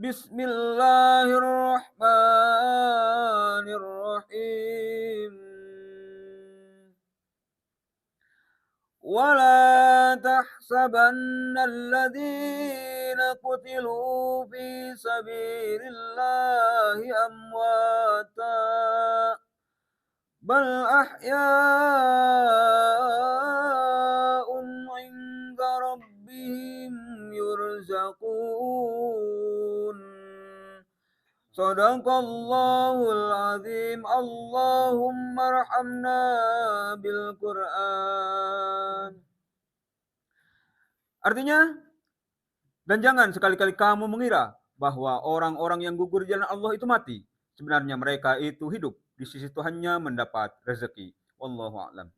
Bismillahirrahmanirrahim. ولا تحسبن الذين قتلوا في سبيل الله أمواتا بل أحياء عند ربهم يرزقون Sadaqallahul azim. Allahumma arhamna bil Qur'an. Artinya, dan jangan sekali-kali kamu mengira bahwa orang-orang yang gugur di jalan Allah itu mati. Sebenarnya mereka itu hidup di sisi Tuhannya mendapat rezeki. Wallahu a'lam.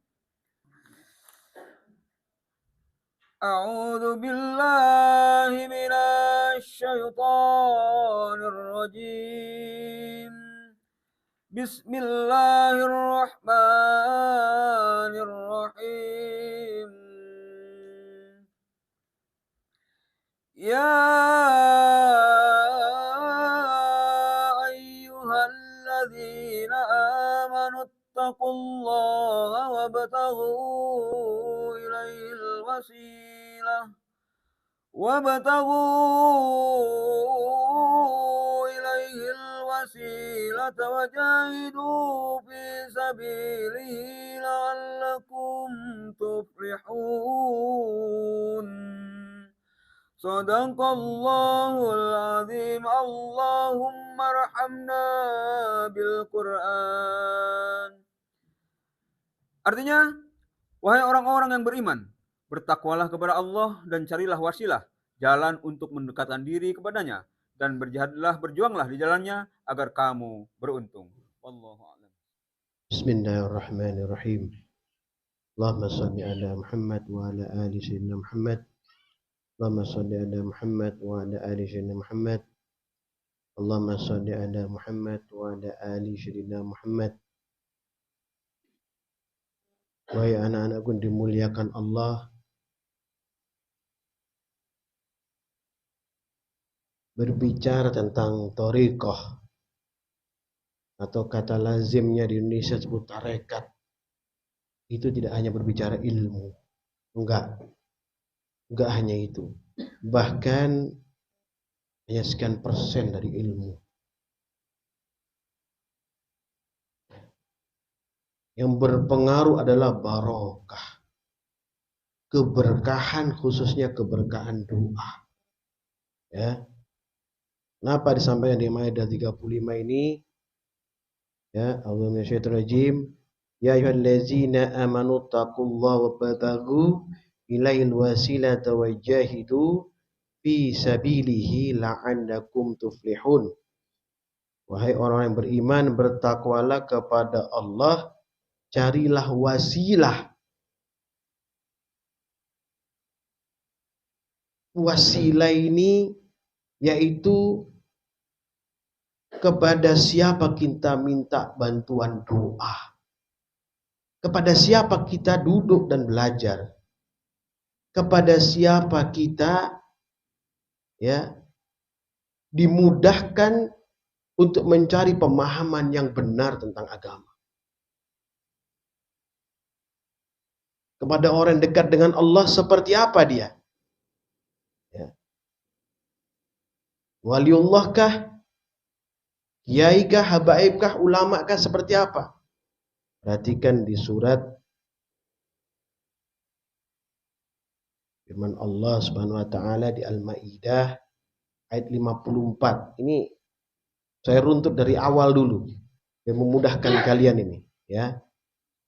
A'udzu billahi minasy syaithanir rajim. Bismillahirrahmanirrahim. Ya ayyuhalladzina amanu taqullaha wabtaghu ilaihil wasilah wajahidu fi sabilihi la'allakum tuflihun. Sadaqallahul azim. Allahumma arhamna bil Qur'an. Artinya, wahai orang-orang yang beriman, bertakwalah kepada Allah dan carilah wasilah, jalan untuk mendekatkan diri kepadanya, dan berjihadlah, berjuanglah di jalannya agar kamu beruntung. Wallahu a'lam. Bismillahirrahmanirrahim. Allahumma salli ala Muhammad wa ala ali sayyidina Muhammad. Allahumma salli ala Muhammad wa ala ali sayyidina Muhammad. Allahumma salli ala Muhammad wa ala ali sayyidina Muhammad. Wahai anak-anakku yang dimuliakan Allah, berbicara tentang thariqah atau kata lazimnya di Indonesia sebut tarekat, itu tidak hanya berbicara ilmu. Enggak hanya itu. Bahkan hanya sekian persen dari ilmu. Yang berpengaruh adalah barokah, keberkahan, khususnya keberkahan doa. Ya. Kenapa disampaikan di Maidah 35 ini? Ya, A'udzu minasyaitonir rajim. Ya ayyuhallazina amanu taqullaha wabtaghu ilaihil wasilata wajahidu fi sabilihi la'allakum tuflihun. Wahai orang yang beriman, bertakwalah kepada Allah, carilah wasilah. Wasilah ini yaitu kepada siapa kita minta bantuan doa, kepada siapa kita duduk dan belajar, kepada siapa kita dimudahkan untuk mencari pemahaman yang benar tentang agama. Kepada orang yang dekat dengan Allah seperti apa dia? Ya. Waliullah kah? Kiai kah? Habaib kah? Ulama kah? Seperti apa? Perhatikan di surat firman Allah Subhanahu wa taala di Al-Maidah ayat 54. Ini saya runtut dari awal dulu yang memudahkan kalian ini, ya.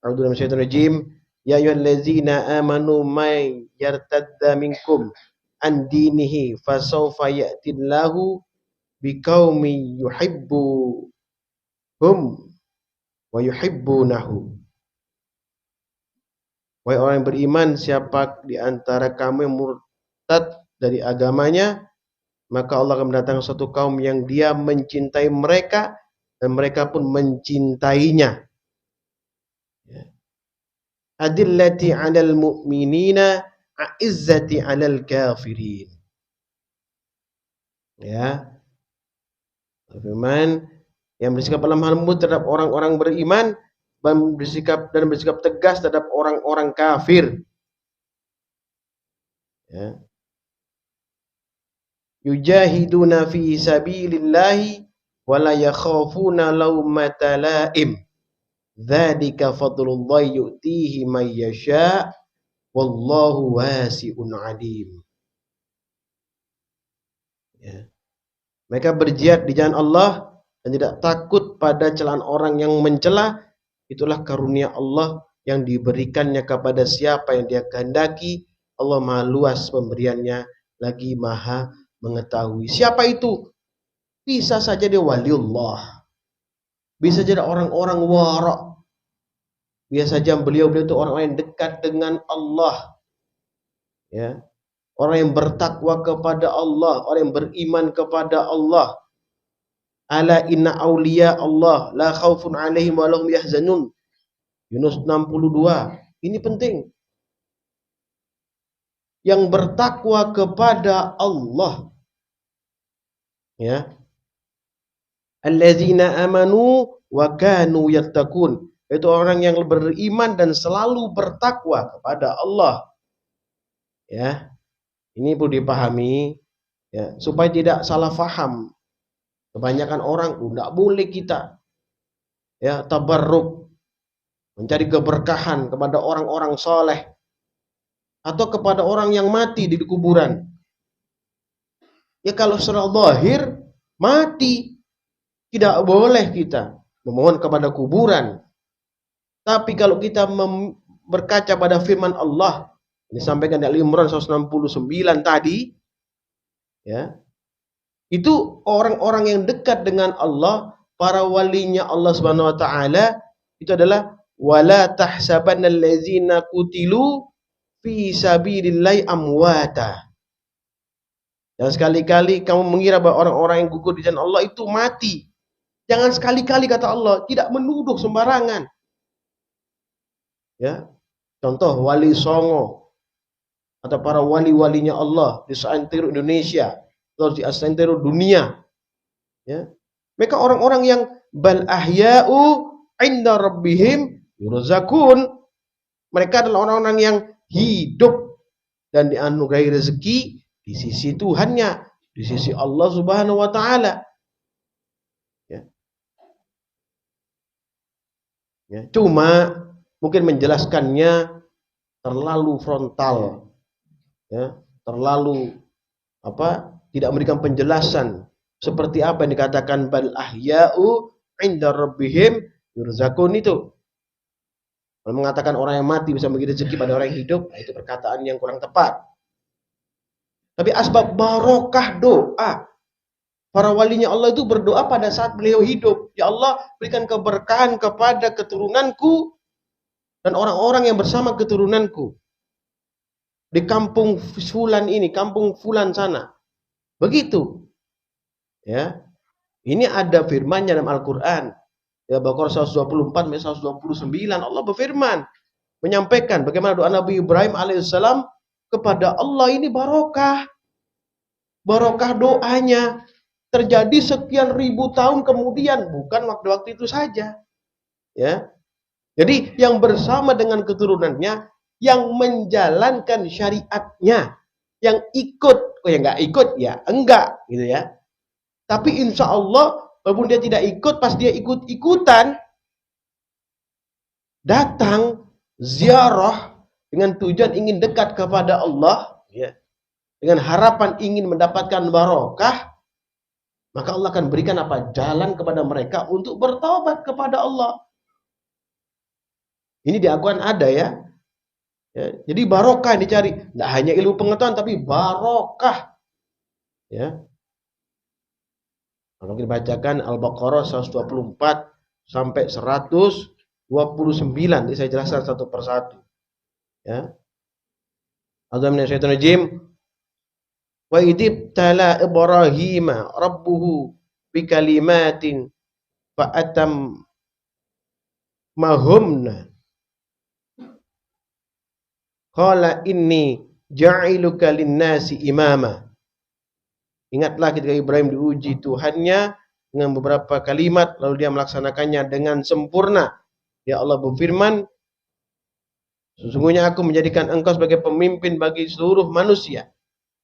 A'udzu billahi minasyaitonir rajim. Ya ayyuhallazina amanu may yartadda minkum an dinihi fasawfa ya'tillahu biqaumin yuhibbuhum wa yuhibbunahu. Wahai orang yang beriman, siapa di antara kamu yang murtad dari agamanya, maka Allah akan mendatangkan suatu kaum yang dia mencintai mereka dan mereka pun mencintainya. Adillati 'alal mu'minina, a'izzati 'alal kafirin. Ya. Firman, yang bersikap lemah lembut terhadap orang-orang beriman dan bersikap tegas terhadap orang-orang kafir. Ya. Yujahiduna fi sabilillahi wa la yakhafuna laumata laim. Dzalika fadlullahi yu'tihi man yasha wallahu wasi'un alim. Ya. Mereka berjihad di jalan Allah dan tidak takut pada celaan orang yang mencela. Itulah karunia Allah yang diberikannya kepada siapa yang Dia kehendaki. Allah Maha luas pemberiannya, lagi Maha mengetahui. Siapa itu? Bisa saja dia waliullah, bisa jadi orang-orang wara'. Biasa saja beliau itu orang yang dekat dengan Allah, ya, orang yang bertakwa kepada Allah, orang yang beriman kepada Allah. Ala inna awliya Allah la khaufun alaihim wa lahum yahzanun. Yunus 62. Ini penting. Yang bertakwa kepada Allah, ya, allazina amanu wa kanu yattaqun, itu orang yang beriman dan selalu bertakwa kepada Allah. Ya, ini perlu dipahami, ya, supaya tidak salah faham. Kebanyakan orang tidak boleh kita, ya, tabarruk, mencari keberkahan kepada orang-orang soleh atau kepada orang yang mati di kuburan. Ya, kalau secara zahir mati, tidak boleh kita memohon kepada kuburan. Tapi kalau kita berkaca pada firman Allah, ini disampaikan di Al-Imran 169 tadi, ya, itu orang-orang yang dekat dengan Allah, para walinya Allah Subhanahu wa taala, itu adalah wala tahsabannal ladzina qutilu fi sabilillahi amwata. Jangan sekali-kali kamu mengira bahwa orang-orang yang gugur di jalan Allah itu mati. Jangan sekali-kali, kata Allah, tidak menuduh sembarangan. Ya, contoh Wali Songo atau para wali-walinya Allah di seantero Indonesia atau di seantero dunia, ya, mereka orang-orang yang bal ahya'u 'inda rabbihim yurzakun. Mereka adalah orang-orang yang hidup dan dianugerahi rezeki di sisi Tuhannya, di sisi Allah Subhanahu wa taala. Ya. Ya, cuma mungkin menjelaskannya terlalu frontal, ya, terlalu tidak memberikan penjelasan seperti apa yang dikatakan bal ahya'u 'inda rabbihim yurzakun itu. Kalau mengatakan orang yang mati bisa memberi rezeki pada orang yang hidup, itu perkataan yang kurang tepat. Tapi asbab barokah doa. Para walinya Allah itu berdoa pada saat beliau hidup. Ya Allah, berikan keberkahan kepada keturunanku dan orang-orang yang bersama keturunanku. Di kampung fulan ini, kampung fulan sana. Begitu. Ya. Ini ada firman-Nya dalam Al-Qur'an. Ya, Baqarah 124 sampai 129 Allah berfirman menyampaikan bagaimana doa Nabi Ibrahim alaihissalam kepada Allah ini barokah. Barokah doanya terjadi sekian ribu tahun kemudian, bukan waktu-waktu itu saja. Ya. Jadi yang bersama dengan keturunannya, yang menjalankan syariatnya, yang ikut, yang nggak ikut ya enggak, gitu ya. Tapi insya Allah, walaupun dia tidak ikut, pas dia ikut-ikutan, datang ziarah dengan tujuan ingin dekat kepada Allah, ya, dengan harapan ingin mendapatkan barokah, maka Allah akan berikan jalan kepada mereka untuk bertobat kepada Allah. Ini di Al-Quran ada, ya. Ya, jadi barokah yang dicari, tidak hanya ilmu pengetahuan, tapi barokah. Ya. Kalau kita bacakan Al-Baqarah 124 sampai 129, ini saya jelaskan satu persatu. Ya. A'udzubillahi wa idib tala Ibrahim rabbuhu bikalimatin fa'atam mahumna qala inni ja'iluka linnasi imama. Ingatlah ketika Ibrahim diuji Tuhannya dengan beberapa kalimat lalu dia melaksanakannya dengan sempurna. Ya Allah berfirman, sesungguhnya aku menjadikan engkau sebagai pemimpin bagi seluruh manusia.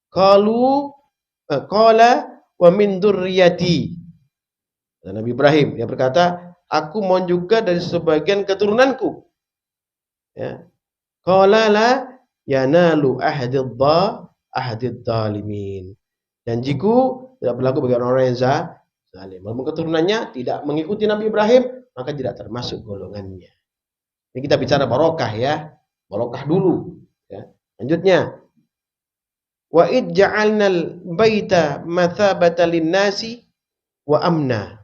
Qala wa min dzurriyyati. Dan Nabi Ibrahim dia berkata, aku mohon juga dari sebagian keturunanku. Ya. Qala la yanalu ahdid zalimin. Janjiku tidak berlaku bagi orang-orang yang zalim. Walaupun keturunannya tidak mengikuti Nabi Ibrahim, maka tidak termasuk golongannya. Ini kita bicara barokah ya. Barokah dulu. Ya. Lanjutnya. Wa id ja'alnal baita mathabata lin-nasi wa amna.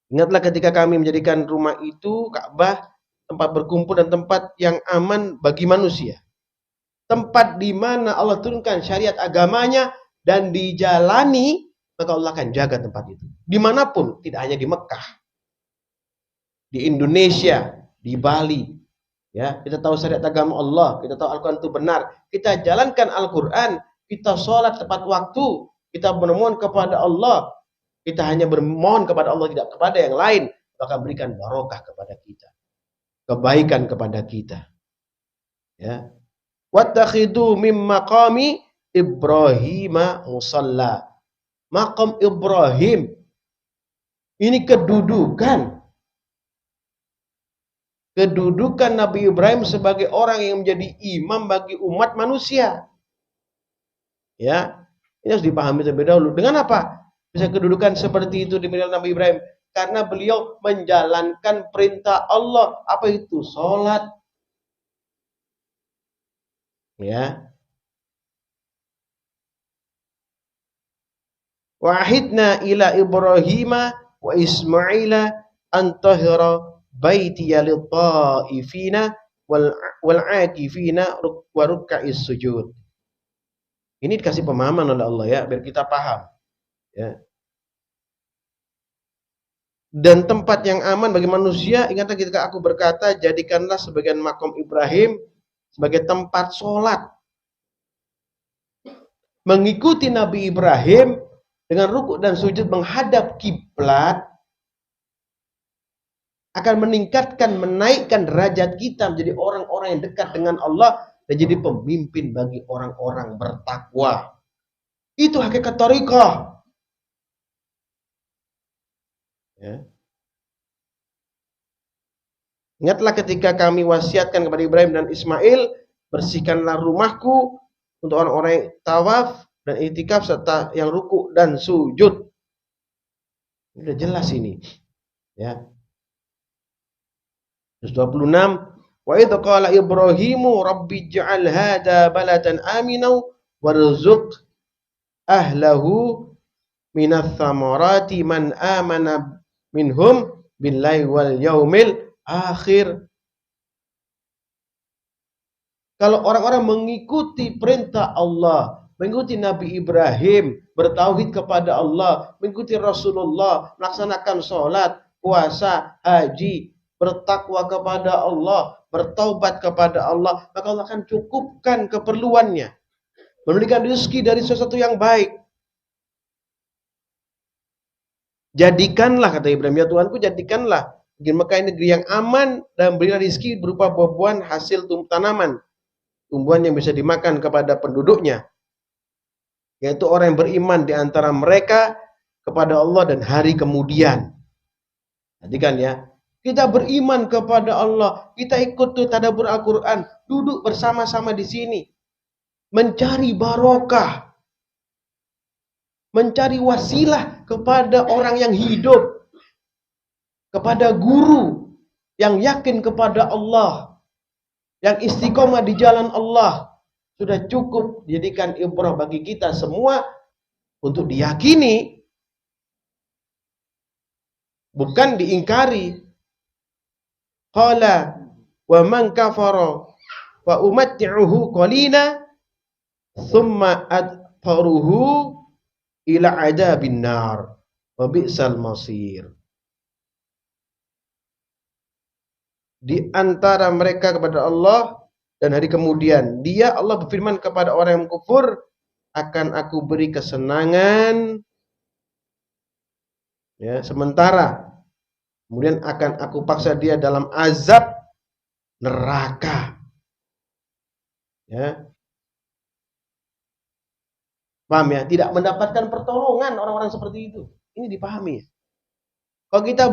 Ingatlah ketika kami menjadikan rumah itu, Ka'bah, tempat berkumpul dan tempat yang aman bagi manusia. Tempat di mana Allah turunkan syariat agamanya dan dijalani, maka Allah akan jaga tempat itu. Dimanapun, tidak hanya di Mekah. Di Indonesia, di Bali. Ya, kita tahu syariat agama Allah, kita tahu Al-Quran itu benar. Kita jalankan Al-Quran, kita sholat tepat waktu, kita bermohon kepada Allah. Kita hanya bermohon kepada Allah, tidak kepada yang lain. Maka berikan barokah kepada kita. Kebaikan kepada kita. Ya. Wattakhidu mim maqami Ibrahim musalla. Maqam Ibrahim. Ini kedudukan Nabi Ibrahim sebagai orang yang menjadi imam bagi umat manusia. Ya. Ini harus dipahami terlebih dahulu. Dengan apa? Bisa kedudukan seperti itu di Nabi Ibrahim. Karena beliau menjalankan perintah Allah. Apa itu? Salat. Ya. Wahidna ila Ibrahim wa Ismaila antahira baitiya lit-ta'ifina wal 'akifina wa ruk'is sujud. Ini dikasih pemahaman oleh Allah ya, biar kita paham. Ya. Dan tempat yang aman bagi manusia, ingatlah ketika aku berkata, jadikanlah sebagian makom Ibrahim sebagai tempat sholat. Mengikuti Nabi Ibrahim dengan rukuk dan sujud menghadap kiblat akan meningkatkan, menaikkan derajat kita menjadi orang-orang yang dekat dengan Allah dan jadi pemimpin bagi orang-orang bertakwa. Itu hakikat thariqah. Ya. Ingatlah ketika kami wasiatkan kepada Ibrahim dan Ismail, bersihkanlah rumahku untuk orang-orang yang tawaf dan i'tikaf serta yang ruku dan sujud. Sudah jelas ini. Ya. 26. Wa idh qala Ibrahimu rabbi ij'al hadha baladan aminan warzuq ahlahu minats thamarati man amana minhum billahi wal yaumil akhir. Kalau orang-orang mengikuti perintah Allah, mengikuti Nabi Ibrahim, bertauhid kepada Allah, mengikuti Rasulullah, melaksanakan sholat, puasa, haji, bertakwa kepada Allah, bertaubat kepada Allah, maka Allah akan cukupkan keperluannya, memberikan rezeki dari sesuatu yang baik. Jadikanlah, kata Ibrahim, ya Tuhanku, jadikanlah negeri Mekah ini negeri yang aman dan berilah rezeki berupa buah-buahan hasil tanaman, tumbuhan yang bisa dimakan kepada penduduknya, yaitu orang yang beriman di antara mereka kepada Allah dan hari kemudian. Perhatikan ya, kita beriman kepada Allah, kita ikut tadabbur Al-Quran, duduk bersama-sama di sini, mencari barokah, mencari wasilah kepada orang yang hidup, kepada guru yang yakin kepada Allah, yang istiqomah di jalan Allah, sudah cukup dijadikan ibrah bagi kita semua untuk diyakini, bukan diingkari. Qala wa man kafara wa umatti'uhu qalina thumma adfaruhu ila adabin nar wa bi'sal masir. Di antara mereka kepada Allah dan hari kemudian, dia Allah berfirman kepada orang yang kufur, akan aku beri kesenangan Ya, sementara kemudian akan aku paksa dia dalam azab neraka. Ya, paham ya? Tidak mendapatkan pertolongan orang-orang seperti itu. Ini dipahami. Kalau kita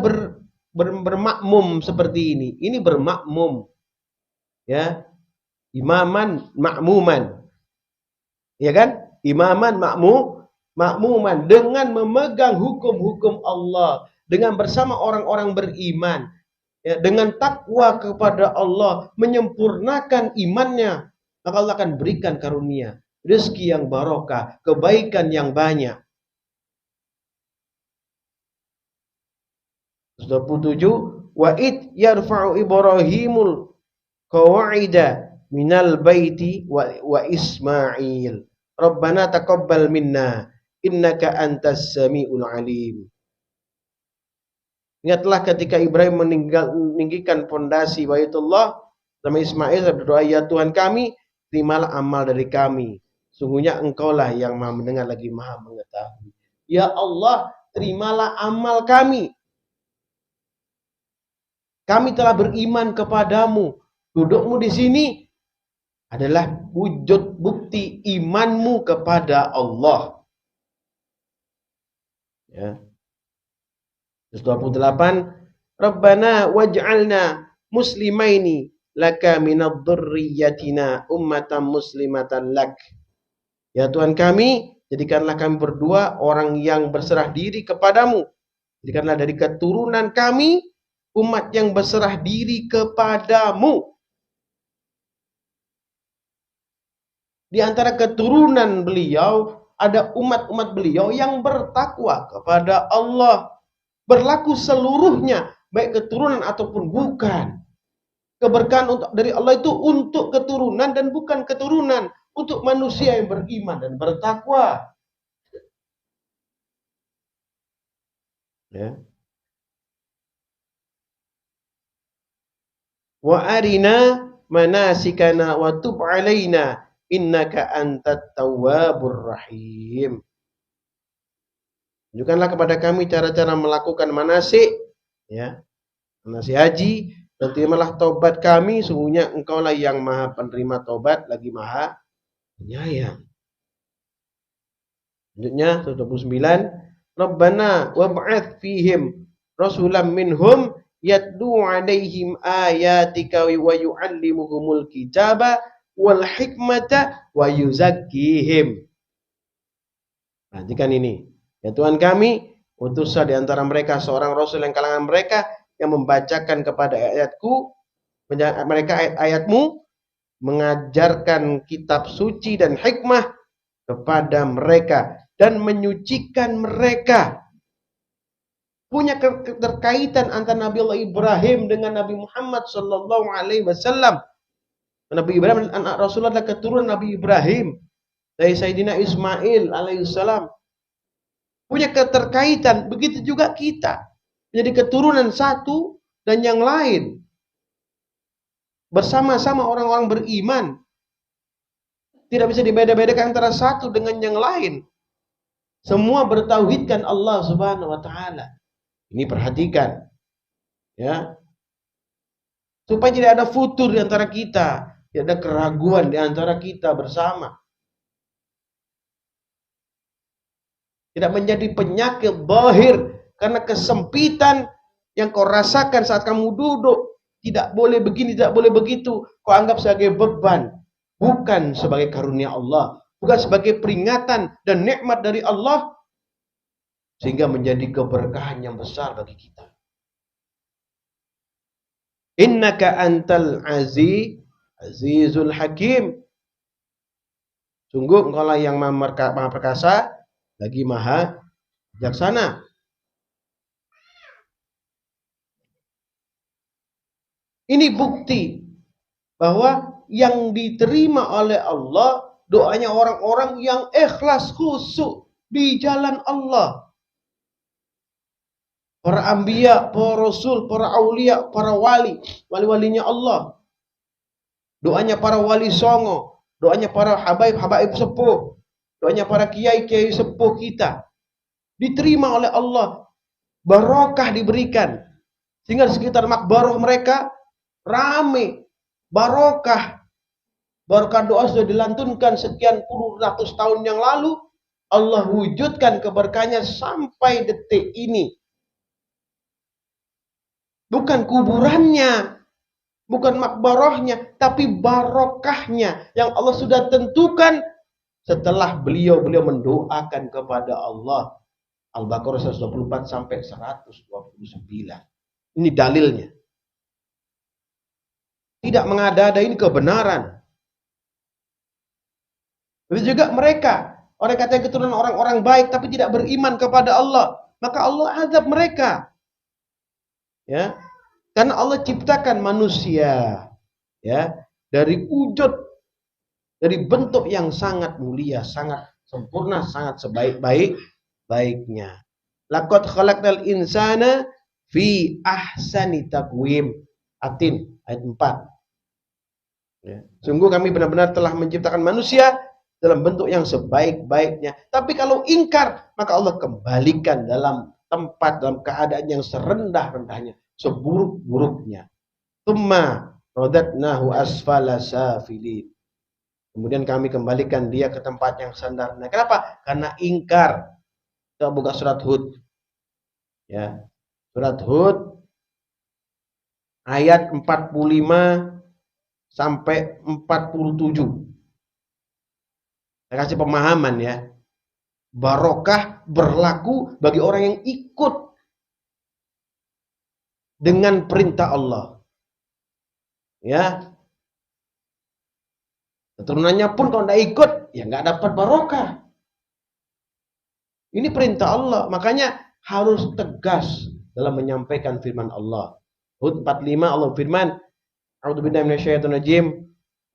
bermakmum seperti ini bermakmum, ya, imaman makmuman, ya kan? Imaman makmuman dengan memegang hukum-hukum Allah, dengan bersama orang-orang beriman, ya, dengan takwa kepada Allah, menyempurnakan imannya, maka Allah akan berikan karunia, rezeki yang barokah, kebaikan yang banyak. 27, wa id yarfa'u Ibrahimul qawa'ida minal baiti wa Ismail. Rabbana taqabbal minna innaka antas samiul alim. Ingatlah ketika Ibrahim meninggikan pondasi Baitullah sama Ismail berdoa, ya Tuhan kami, terimalah amal dari kami. Sungguhnya Engkaulah yang Maha mendengar lagi Maha mengetahui. Ya Allah, terimalah amal kami. Kami telah beriman kepadamu. Dudukmu di sini adalah wujud bukti imanmu kepada Allah. Ya. 28, Rabbana waj'alna muslimaini laka minadh dzurriyyatina ummatan muslimatan lak. Ya Tuhan kami, jadikanlah kami berdua orang yang berserah diri kepadamu. Jadikanlah dari keturunan kami umat yang berserah diri kepadamu. Di antara keturunan beliau ada umat-umat beliau yang bertakwa kepada Allah. Berlaku seluruhnya, baik keturunan ataupun bukan. Keberkahan dari Allah itu untuk keturunan dan bukan keturunan. Untuk manusia yang beriman dan bertakwa. Ya. Wa arina manasikana wa tub alaina innaka antat tawwabur rahim. Tunjukkanlah kepada kami cara-cara melakukan manasik, ya, manasik haji, dan terimalah taubat kami, sungguhnya Engkaulah yang Maha penerima taubat lagi Maha penyayang. Selanjutnya 29, Rabbana wab'ats fihim rasulam minhum yatlu 'alaihim ayatika wa yu'allimuhumul kitaba wal hikmata wa yuzakkihim. Perhatikan ini. Ya Tuhan kami, utuslah di antara mereka seorang rasul yang kalangan mereka yang membacakan kepada ayatku, mereka ayat-ayatmu, mengajarkan kitab suci dan hikmah kepada mereka dan menyucikan mereka. Punya keterkaitan antara Nabi Allah Ibrahim dengan Nabi Muhammad sallallahu alaihi wasallam. Nabi Ibrahim anak Rasulullah adalah keturunan Nabi Ibrahim dari Sayyidina Ismail alaihissalam. Punya keterkaitan, begitu juga kita. Menjadi keturunan satu dan yang lain. Bersama-sama orang-orang beriman. Tidak bisa dibeda-bedakan antara satu dengan yang lain. Semua bertauhidkan Allah Subhanahu wa taala. Ini perhatikan. Ya. Supaya tidak ada futur di antara kita, tidak ada keraguan di antara kita bersama. Tidak menjadi penyakit zahir karena kesempitan yang kau rasakan saat kamu duduk. Tidak boleh begini, tidak boleh begitu. Kau anggap sebagai beban, bukan sebagai karunia Allah, bukan sebagai peringatan dan nikmat dari Allah, sehingga menjadi keberkahan yang besar bagi kita. Innaka antal azizul hakim. Sungguh engkaulah yang maha perkasa lagi maha bijaksana. Ini bukti bahwa yang diterima oleh Allah doanya orang-orang yang ikhlas khusyuk di jalan Allah. Para anbiya, para rasul, para aulia, para wali, wali-walinya Allah. Doanya para wali songo, doanya para habaib sepuh, doanya para kiai-kiai sepuh kita diterima oleh Allah barokah diberikan. Sehingga di sekitar makbaroh mereka rame, barokah. Barokah doa sudah dilantunkan sekian puluh ratus tahun yang lalu, Allah wujudkan keberkahannya sampai detik ini. Bukan kuburannya, bukan makbarohnya, tapi barokahnya yang Allah sudah tentukan setelah beliau mendoakan kepada Allah. Al-Baqarah 124 sampai 129. Ini dalilnya. Tidak mengada-ada, ini kebenaran. Begitu juga mereka, orang katanya keturunan orang-orang baik tapi tidak beriman kepada Allah, maka Allah azab mereka. Ya. Karena Allah ciptakan manusia ya dari wujud, dari bentuk yang sangat mulia, sangat sempurna, sangat sebaik-baiknya. Laqad khalaqnal insana fi ahsani taqwim. Atin ayat 4. Ya. Sungguh kami benar-benar telah menciptakan manusia dalam bentuk yang sebaik-baiknya. Tapi kalau ingkar, maka Allah kembalikan dalam tempat, dalam keadaan yang serendah-rendahnya, seburuk-buruknya. Tsumma radatnahu asfala safilin. Kemudian kami kembalikan dia ke tempat yang sandar. Nah, kenapa? Karena ingkar. Kita buka surat Hud. Ya. Surat Hud ayat 45 sampai 47. Saya kasih pemahaman ya. Barokah berlaku bagi orang yang ikut dengan perintah Allah. Ya. Keturunannya pun kalau tidak ikut, ya nggak dapat barokah. Ini perintah Allah, makanya harus tegas dalam menyampaikan firman Allah. Hud 45 Allah firman, A'udzubillahi minasyaitonirrajim,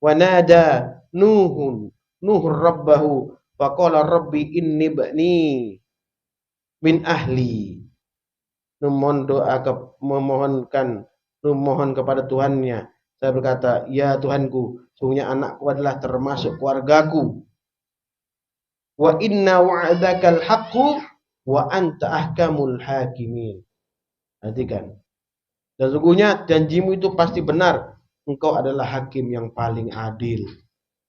wa nada Nuh rabbahu faqala rabbi inni bani min ahli. Memohon kepada Tuhannya. Saya berkata, ya Tuhanku, sungguhnya anakku adalah termasuk keluargaku. Wa inna wa'adakal haqqu wa anta ahkamul hakimin. Perhatikan. Dan sungguhnya janjimu itu pasti benar. Engkau adalah hakim yang paling adil.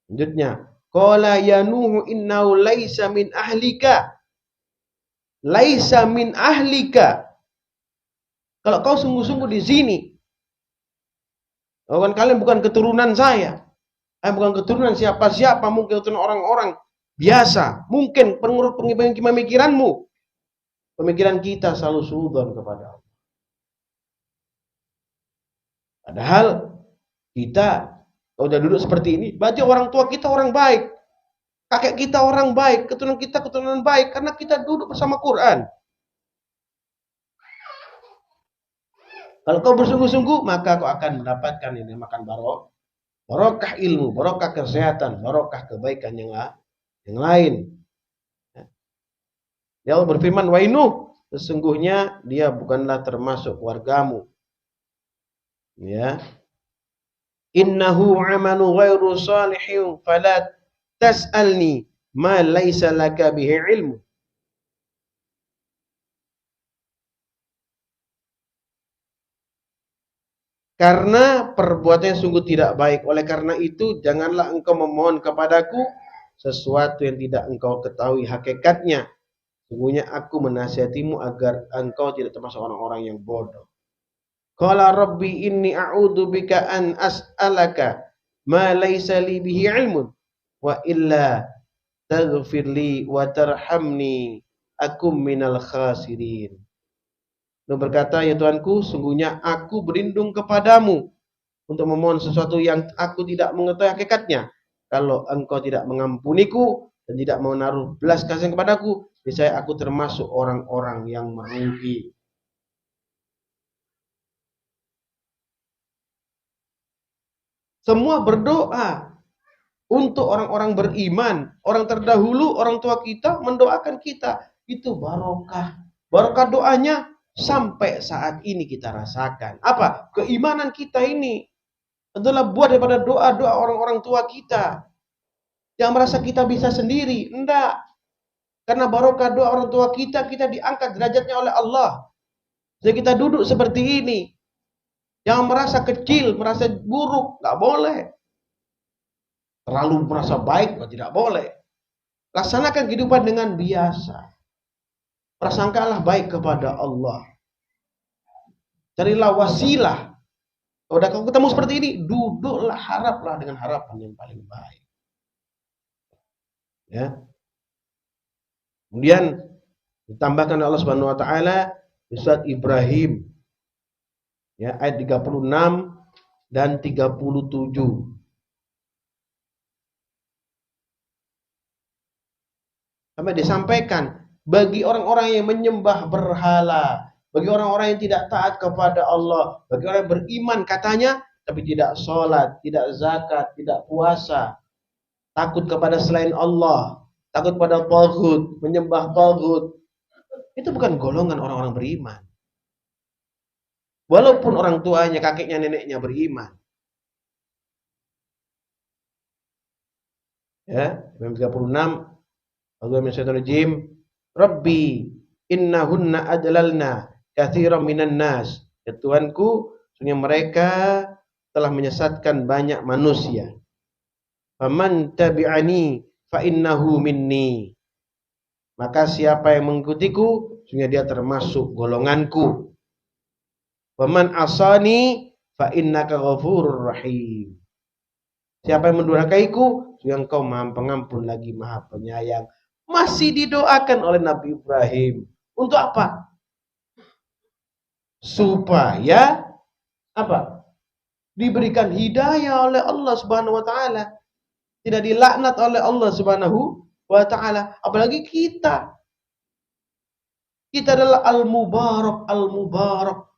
Lanjutnya. Qala ya Nuhu innahu laisa min ahlika. Laisa min ahlika. Kalau kau sungguh-sungguh di sini, kalian bukan keturunan saya. Bukan keturunan siapa-siapa, mungkin keturunan orang-orang biasa. Mungkin pengurut pemikiranmu. Pemikiran kita selalu suudzon kepada Allah. Padahal kita kalau udah duduk seperti ini, berarti orang tua kita orang baik. Kakek kita orang baik, keturunan kita keturunan baik karena kita duduk bersama Quran. Kalau kau bersungguh-sungguh, maka kau akan mendapatkan yang dinamakan barokah ilmu, barokah kesehatan, barokah kebaikan yang lain. Ya Allah berfirman, wa Nuh, sesungguhnya dia bukanlah termasuk keluargamu. Ya. Innahu amalu ghairu salihin fala tas'alni ma laisa laka bihi ilmu. Karena perbuatannya sungguh tidak baik. Oleh karena itu janganlah engkau memohon kepadaku sesuatu yang tidak engkau ketahui hakikatnya. Sungguhnya aku menasihatimu agar engkau tidak termasuk orang-orang yang bodoh. Qala rabbi inni a'udzu bika an as'alaka ma laysa li bihi ilmun wa illa taghfir li wa tarhamni akum minal khasirin. Nuh berkata, ya Tuhanku, sungguhnya aku berlindung kepadamu untuk memohon sesuatu yang aku tidak mengetahui hakikatnya. Kalau engkau tidak mengampuniku dan tidak menaruh belas kasihan kepadaku, niscaya aku termasuk orang-orang yang merugi. Semua berdoa untuk orang-orang beriman, orang terdahulu, orang tua kita mendoakan kita. Itu barokah. Barokah doanya sampai saat ini kita rasakan. Apa? Keimanan kita ini adalah buah daripada doa-doa orang-orang tua kita. Jangan merasa kita bisa sendiri. Enggak. Karena barokah doa orang tua kita, kita diangkat derajatnya oleh Allah. Jadi kita duduk seperti ini. Jangan merasa kecil, merasa buruk, nggak boleh. Terlalu merasa baik, tidak boleh. Laksanakan kehidupan dengan biasa. Prasangkalah baik kepada Allah. Carilah wasilah. Kalau kau ketemu seperti ini, duduklah, haraplah dengan harapan yang paling baik. Ya. Kemudian ditambahkan Allah Subhanahu wa taala di surat Ibrahim ya, ayat 36 dan 37. Sampai disampaikan bagi orang-orang yang menyembah berhala, bagi orang-orang yang tidak taat kepada Allah, bagi orang yang beriman katanya tapi tidak sholat, tidak zakat, tidak puasa, takut kepada selain Allah, takut pada taghut, menyembah taghut. Itu bukan golongan orang-orang beriman. Walaupun orang tuanya, kakeknya, neneknya beriman. Ya, 36 Allah Bismillahirrahmanirrahim. Rabbi innahunna adlalna katsiran minan nas. Ya Tuhanku, sungguh mereka telah menyesatkan banyak manusia. Faman tabi'ani fa innahu minni. Maka siapa yang mengikutiku, sungguh dia termasuk golonganku. Faman asani fa innaka ghafurur rahim. Siapa yang mendurhakaiku, sungguh engkau Maha Pengampun lagi Maha Penyayang. Masih didoakan oleh Nabi Ibrahim. Untuk apa? Supaya apa? Diberikan hidayah oleh Allah Subhanahu wa taala. Tidak dilaknat oleh Allah Subhanahu wa taala. Apalagi kita. Kita adalah al-mubarak, al-mubarak.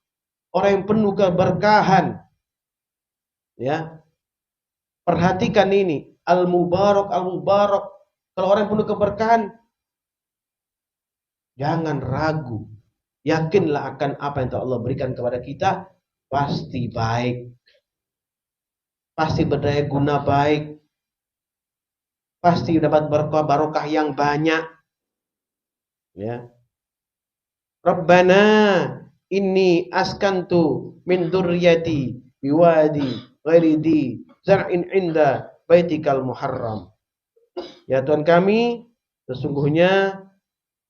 Orang yang penuh keberkahan. Ya. Perhatikan ini, al-mubarak, al-mubarak. Kalau orang yang penuh keberkahan, jangan ragu. Yakinlah akan apa yang Allah berikan kepada kita, pasti baik. Pasti berdaya guna baik. Pasti dapat barokah yang banyak. Ya. Rabbana inni askantu min dzurriyyati biwadi ghairi dzi zar'in inda baitikal muharram. Ya Tuhan kami, sesungguhnya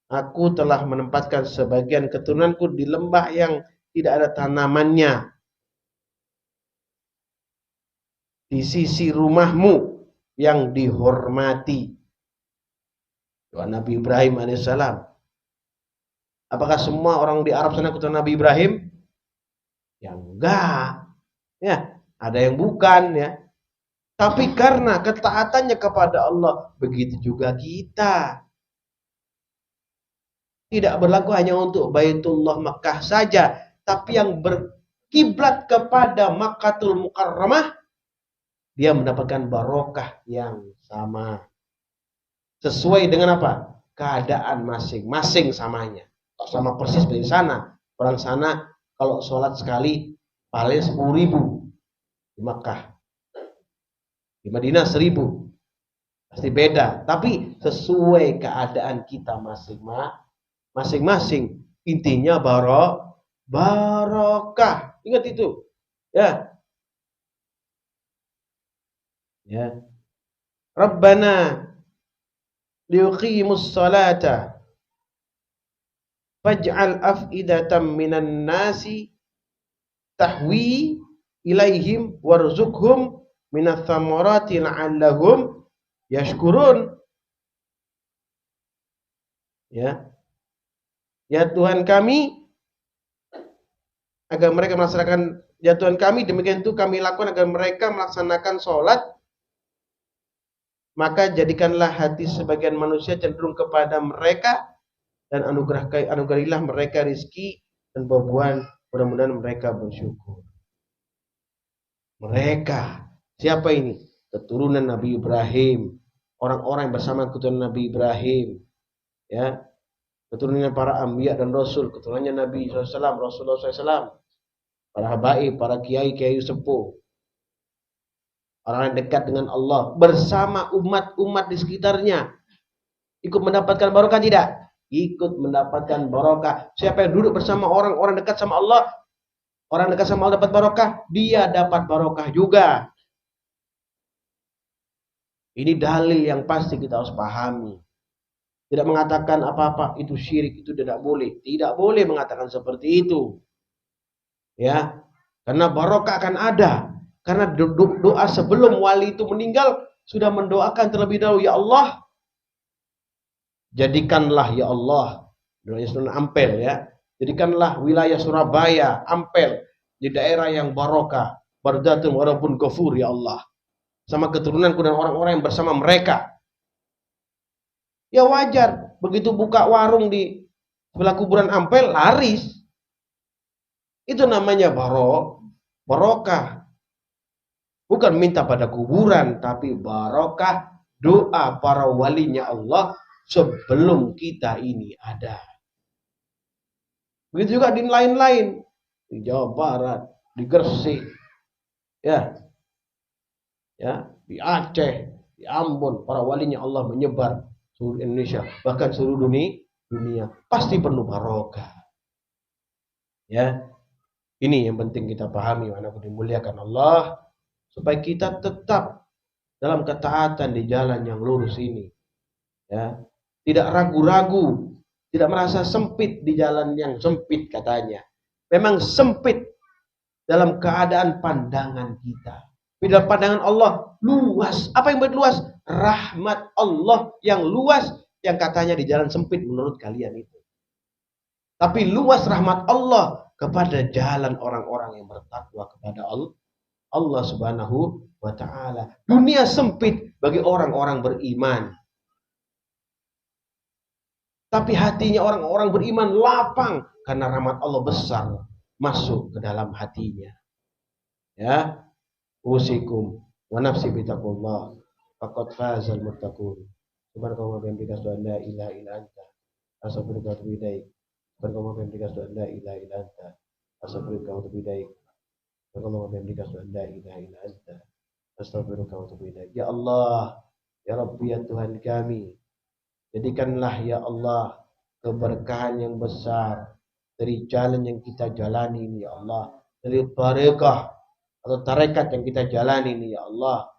aku telah menempatkan sebagian keturunanku di lembah yang tidak ada tanamannya, di sisi rumahmu yang dihormati. Doa Nabi Ibrahim alaihissalam. Apakah semua orang di Arab sana ikut Nabi Ibrahim? Ya enggak. Ya, ada yang bukan ya. Tapi karena ketaatannya kepada Allah, begitu juga kita. Tidak berlaku hanya untuk Baitullah Makkah saja, tapi yang berkiblat kepada Makkatul Mukarramah, dia mendapatkan barokah yang sama. Sesuai dengan apa? Keadaan masing-masing samanya. Sama persis dari sana. Orang sana kalau sholat sekali paling 10.000 di Makkah. Di Madinah 1.000. Pasti beda. Tapi sesuai keadaan kita masing-masing. Intinya barokah. Ingat itu. Ya. Ya. Rabbana liuqimus salata faj'al af'idatan minan nasi tahwi ilaihim warzuqhum minats thamarati la'allahum yashkurun. Ya. Ya Tuhan kami, agar mereka melaksanakan, ya Tuhan kami, demikian itu kami lakukan agar mereka melaksanakan sholat, maka jadikanlah hati sebagian manusia cenderung kepada mereka, dan anugerahilah mereka rizki dan buah-buahan, mudah-mudahan mereka bersyukur. Mereka, siapa ini? Keturunan Nabi Ibrahim, orang-orang yang bersama keturunan Nabi Ibrahim, ya, keturunannya para anbiya dan rasul, keturunannya Nabi SAW, Rasulullah SAW, para habaib, para kiai sepuh, orang yang dekat dengan Allah, bersama umat-umat di sekitarnya, ikut mendapatkan barokah tidak? ikut mendapatkan barokah. Siapa yang duduk bersama orang-orang dekat sama Allah, orang dekat sama Allah dapat barokah, dia dapat barokah juga. Ini dalil yang pasti kita harus pahami. Tidak mengatakan apa-apa itu syirik, itu tidak boleh. Tidak boleh mengatakan seperti itu. Ya, karena barokah akan ada. Karena doa sebelum wali itu meninggal sudah mendoakan terlebih dahulu, ya Allah, jadikanlah ya Allah, doanya Sunan Ampel ya, jadikanlah wilayah Surabaya, Ampel di daerah yang barokah, bardatun walaupun ghafur ya Allah, sama keturunanku dan orang-orang yang bersama mereka. Ya wajar, begitu buka warung di sebelah kuburan Ampel laris. Itu namanya barokah. Bukan minta pada kuburan, tapi barokah doa para walinya Allah sebelum kita ini ada. Begitu juga di lain-lain, di Jawa Barat, di Gresik, ya, di Aceh, di Ambon, para walinya Allah menyebar seluruh Indonesia, bahkan seluruh dunia, pasti penuh barokah. Ya, ini yang penting kita pahami, anakku dimuliakan Allah, supaya kita tetap dalam ketaatan di jalan yang lurus ini. Ya, tidak ragu-ragu, tidak merasa sempit di jalan yang sempit katanya. Memang sempit dalam keadaan pandangan kita. Tapi dalam pandangan Allah luas. Apa yang berluas? Rahmat Allah yang luas, yang katanya di jalan sempit menurut kalian itu. Tapi luas rahmat Allah kepada jalan orang-orang yang bertakwa kepada Allah Subhanahu wa ta'ala. Dunia sempit bagi orang-orang beriman. Tapi hatinya orang-orang beriman lapang karena rahmat Allah besar masuk ke dalam hatinya. Ya, usikum wa nafsi bitaqullah faqad fazal muttaqun. Subhanallah wa bihamdika asyhadu an la ilaha illa anta astaghfiruka wa atubu ilaik. Subhanallah wa bihamdika asyhadu an la ilaha illa anta astaghfiruka wa atubu ilaik. Subhanallah wa bihamdika asyhadu an la ilaha illa anta astaghfiruka wa atubu ilaik. Ya Allah, ya Rabbi, ya Tuhan kami, jadikanlah ya Allah keberkahan yang besar dari jalan yang kita jalani ini ya Allah, dari tarekah atau tarekat yang kita jalani ini ya Allah.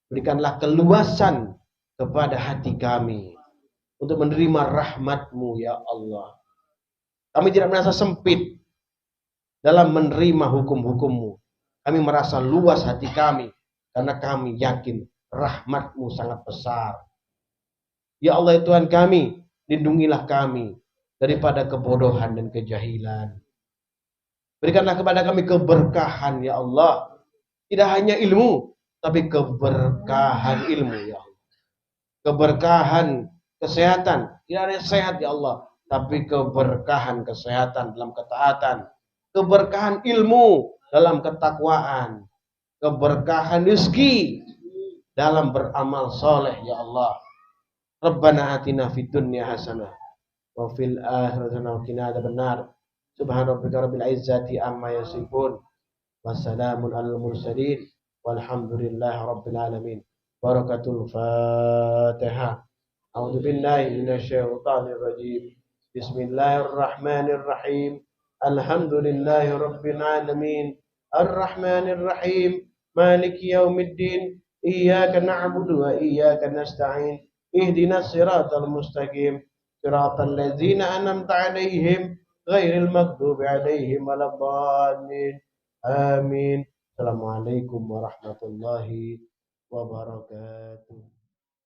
Berikanlah keluasan kepada hati kami untuk menerima rahmat-Mu ya Allah. Kami tidak merasa sempit dalam menerima hukum-hukum-Mu. Kami merasa luas hati kami karena kami yakin rahmat-Mu sangat besar. Ya Allah, ya Tuhan kami, lindungilah kami daripada kebodohan dan kejahilan. Berikanlah kepada kami keberkahan ya Allah. Tidak hanya ilmu, tapi keberkahan ilmu ya Allah. Keberkahan kesehatan. Tidak hanya sehat ya Allah, tapi keberkahan kesehatan dalam ketaatan. Keberkahan ilmu dalam ketakwaan. Keberkahan rezeki dalam beramal soleh ya Allah. Rabbana atina fid dunya hasanah wa fil akhirati hasanah wa qina adzabannar. Subhana rabbika rabbil izzati amma yasifun. Wassalamun alal mursalin walhamdulillahi rabbil alamin. Barakatul Fatihah. A'udzu billahi minasyaitonir rajim. Bismillahirrahmanirrahim. Alhamdulillahi rabbil alamin. Arrahmanir rahim. Maliki yaumiddin. Iyyaka na'budu wa iyyaka nasta'in. Ihdinas siratal mustaqim. Siratal ladzina an'amta 'alaihim ghairil maghdubi 'alaihim waladdallin. Amin. Assalamualaikum warahmatullahi wabarakatuh.